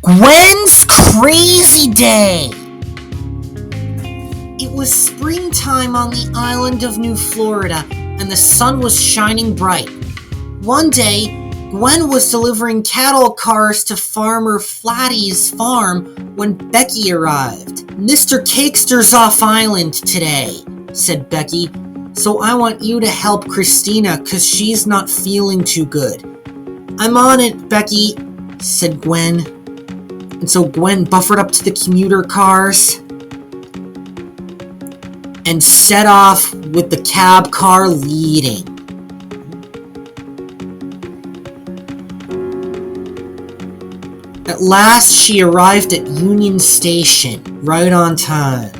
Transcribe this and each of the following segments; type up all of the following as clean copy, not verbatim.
Gwen's Crazy Day! It was springtime on the island of New Florida, and the sun was shining bright. One day, Gwen was delivering cattle cars to Farmer Flatty's farm when Becky arrived. "Mr. Cakester's off island today," said Becky, "so I want you to help Christina, 'cause she's not feeling too good." "I'm on it, Becky," said Gwen. And so Gwen buffered up to the commuter cars and set off with the cab car leading. At last, she arrived at Union Station, right on time.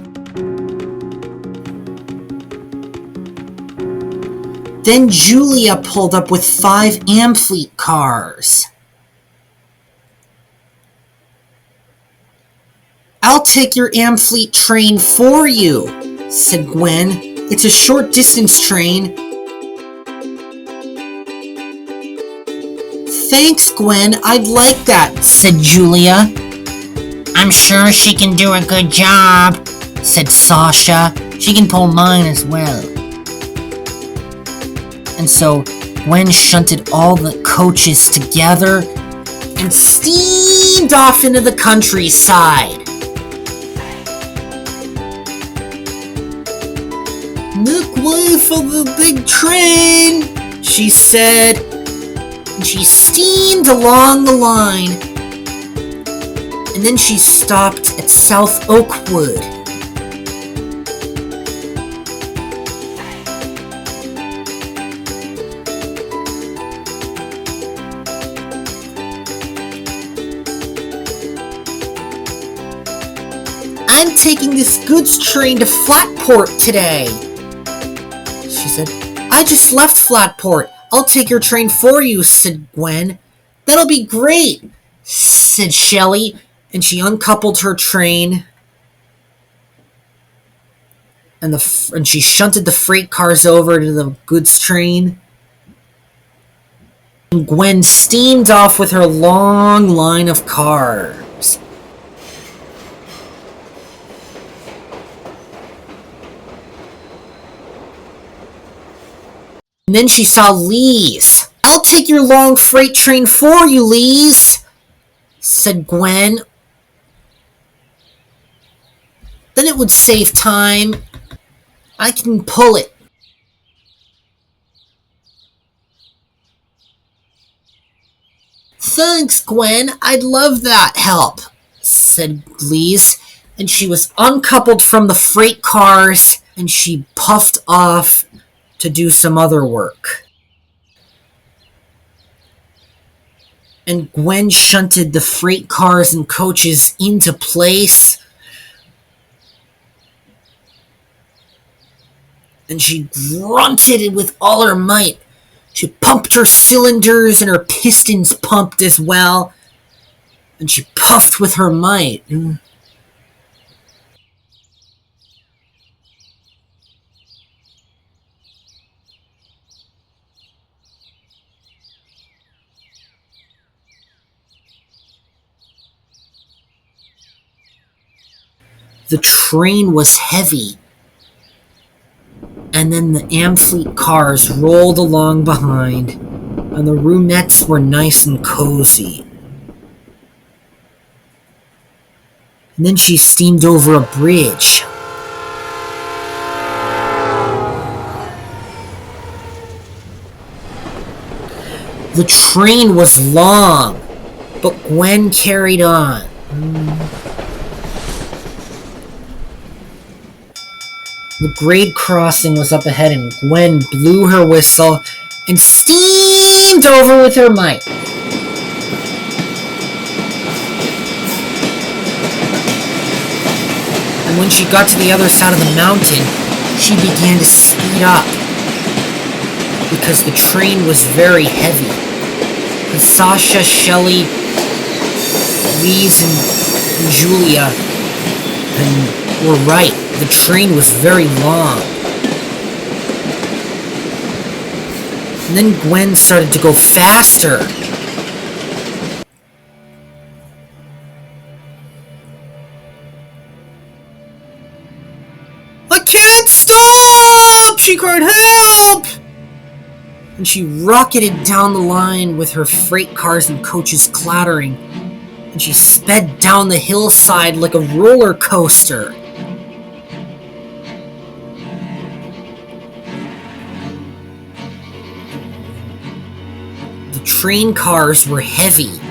Then Julia pulled up with 5 Amfleet cars. "I'll take your Amfleet train for you," said Gwen. "It's a short distance train." "Thanks, Gwen, I'd like that," said Julia. "I'm sure she can do a good job," said Sasha. "She can pull mine as well." And so Gwen shunted all the coaches together and steamed off into the countryside. "Make way for the big train," she said. And she steamed along the line. And then she stopped at South Oakwood. "I'm taking this goods train to Flatport today," she said. "I just left Flatport. I'll take your train for you," said Gwen. "That'll be great," said Shelley, and she uncoupled her train and she shunted the freight cars over to the goods train. And Gwen steamed off with her long line of cars. And then she saw Lise. "I'll take your long freight train for you, Lise," said Gwen. "Then it would save time. I can pull it." "Thanks, Gwen. I'd love that help," said Lise. And she was uncoupled from the freight cars and she puffed off to do some other work. And Gwen shunted the freight cars and coaches into place. And she grunted with all her might. She pumped her cylinders and her pistons pumped as well. And she puffed with her might. The train was heavy, and then the Amfleet cars rolled along behind, and the roomettes were nice and cozy. And then she steamed over a bridge. The train was long, but Gwen carried on. The grade crossing was up ahead, and Gwen blew her whistle and steamed over with her might. And when she got to the other side of the mountain, she began to speed up because the train was very heavy. And Sasha, Shelley, Lise, and Julia were right. The train was very long. And then Gwen started to go faster. She cried, "Help!" And she rocketed down the line with her freight cars and coaches clattering, and she sped down the hillside like a roller coaster. The train cars were heavy,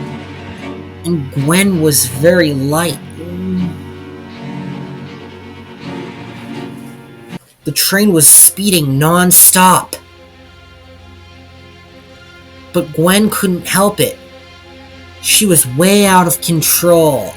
and Gwen was very light. The train was speeding non-stop. But Gwen couldn't help it. She was way out of control.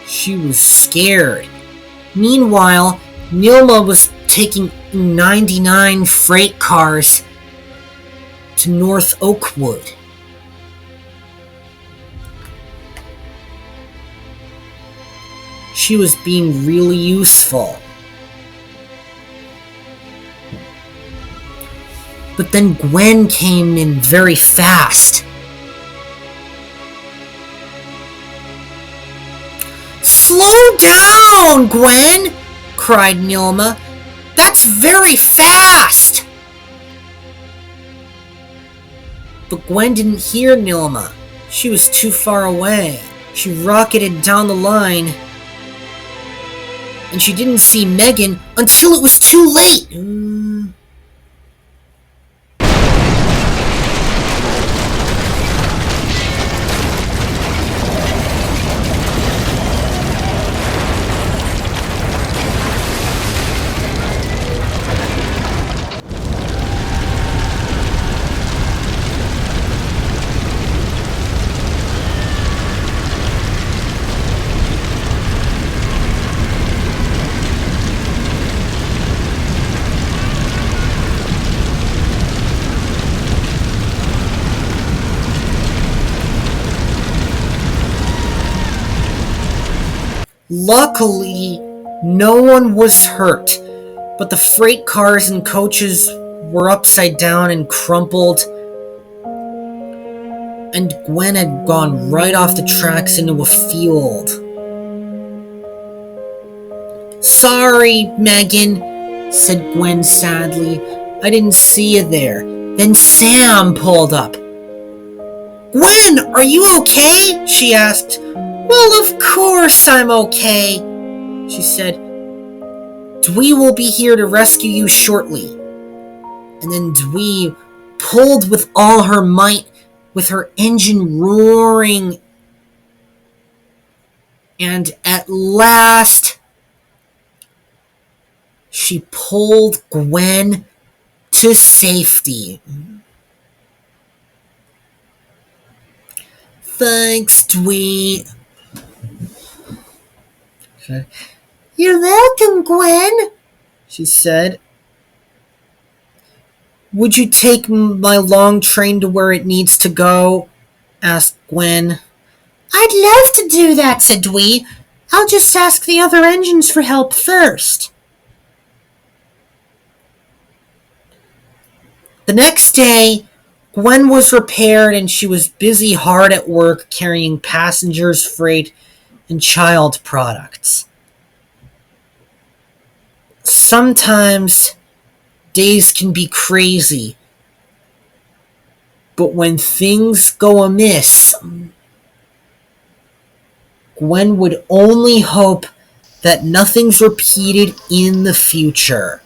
She was scared. Meanwhile, Nilma was taking 99 freight cars to North Oakwood. She was being really useful. But then Gwen came in very fast. "Slow down, Gwen!" cried Nilma. "That's very fast!" But Gwen didn't hear Nilma. She was too far away. She rocketed down the line, and she didn't see Megan until it was too late. Luckily, no one was hurt, but the freight cars and coaches were upside down and crumpled, and Gwen had gone right off the tracks into a field. "Sorry, Megan," said Gwen sadly. "I didn't see you there." Then Sam pulled up. "Gwen, are you okay?" she asked. "Well, of course I'm okay," she said. "Dwee will be here to rescue you shortly." And then Dwee pulled with all her might, with her engine roaring. And at last, she pulled Gwen to safety. "Thanks, Dwee." "You're welcome, Gwen," she said. "Would you take my long train to where it needs to go?" asked Gwen. "I'd love to do that," said Dwee. "I'll just ask the other engines for help first." The next day, Gwen was repaired and she was busy hard at work carrying passengers' freight and child products. Sometimes days can be crazy, but when things go amiss, Gwen would only hope that nothing's repeated in the future.